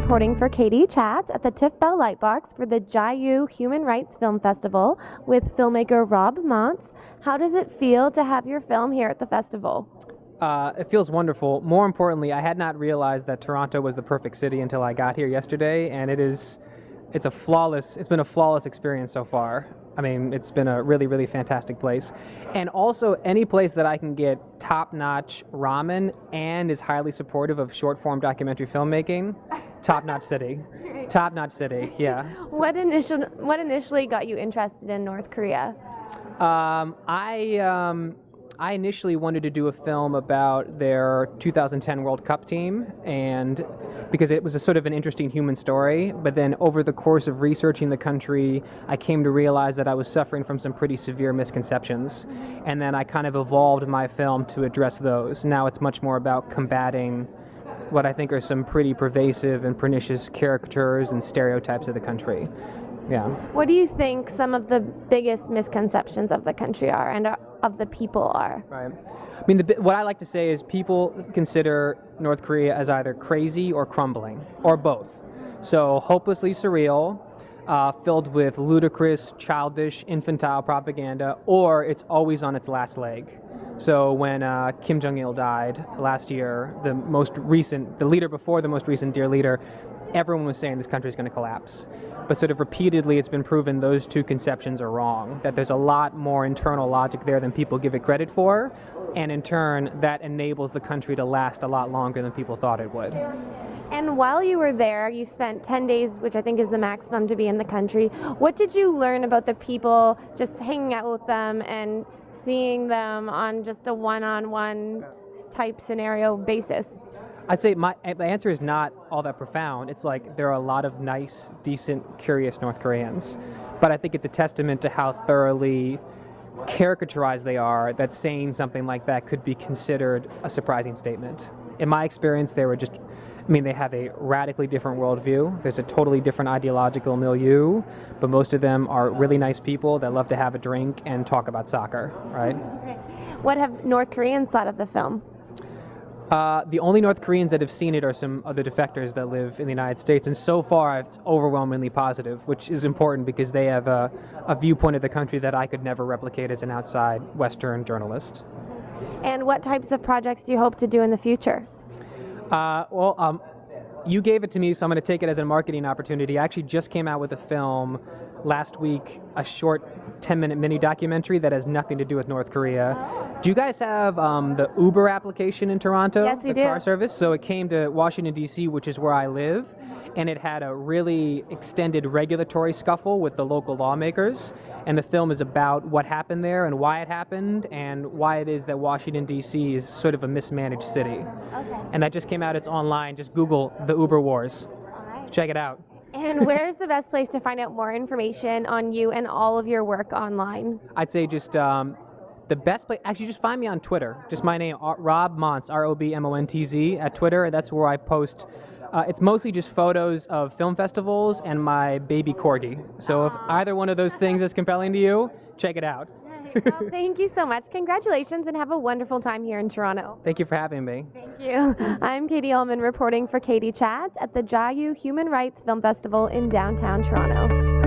reporting for Katie Chats at the TIFF BELL LIGHTBOX for the Jayu Human Rights Film Festival with filmmaker ROB MONTZ. How does it feel to have your film here at the festival? It feels wonderful. More importantly, I had not realized that Toronto was the perfect city until I got here yesterday, and it's been a flawless experience so far. I mean, it's been a really, really fantastic place. And also, any place that I can get top-notch ramen and is highly supportive of short-form documentary filmmaking, top-notch city. Top-notch city, yeah. What initially got you interested in North Korea? I initially wanted to do a film about their 2010 World Cup team, and because it was a sort of an interesting human story, but then over the course of researching the country, I came to realize that I was suffering from some pretty severe misconceptions, and then I kind of evolved my film to address those. Now it's much more about combating what I think are some pretty pervasive and pernicious caricatures and stereotypes of the country. Yeah. What do you think some of the biggest misconceptions of the country are and of the people are? Right. I mean, what I like to say is people consider North Korea as either crazy or crumbling, or both. So hopelessly surreal, filled with ludicrous, childish, infantile propaganda, or it's always on its last leg. So when Kim Jong-il died last year, the leader before the most recent dear leader, everyone was saying this country is going to collapse. But sort of repeatedly it's been proven those two conceptions are wrong, that there's a lot more internal logic there than people give it credit for, and in turn that enables the country to last a lot longer than people thought it would. And while you were there, you spent 10 days, which I think is the maximum to be in the country. What did you learn about the people, just hanging out with them and seeing them on just a one-on-one type scenario basis? I'd say the answer is not all that profound. It's like there are a lot of nice, decent, curious North Koreans. But I think it's a testament to how thoroughly caricaturized they are that saying something like that could be considered a surprising statement. In my experience, they have a radically different worldview. There's a totally different ideological milieu, but most of them are really nice people that love to have a drink and talk about soccer, right? What have North Koreans thought of the film? The only North Koreans that have seen it are some other defectors that live in the United States, and so far it's overwhelmingly positive, which is important because they have a viewpoint of the country that I could never replicate as an outside Western journalist. And what types of projects do you hope to do in the future? You gave it to me, so I'm going to take it as a marketing opportunity. I actually just came out with a film last week, a short 10-minute mini documentary that has nothing to do with North Korea. Do you guys have the Uber application in Toronto? Yes, we do. The car service? So it came to Washington, D.C., which is where I live, and it had a really extended regulatory scuffle with the local lawmakers. And the film is about what happened there and why it happened and why it is that Washington, D.C. is sort of a mismanaged city. Okay. And that just came out. It's online. Just Google the Uber Wars. All right. Check it out. And where's the best place to find out more information on you and all of your work online? I'd say just the best place, actually just find me on Twitter. Just my name, ROB MONTZ, ROBMONTZ at Twitter. That's where I post. It's mostly just photos of film festivals and my baby corgi. So if either one of those things is compelling to you, check it out. Well, thank you so much. Congratulations and have a wonderful time here in Toronto. Thank you for having me. Thank you. I'm Katie Uhlmann reporting for Katie Chats at the Jayu Human Rights Film Festival in downtown Toronto.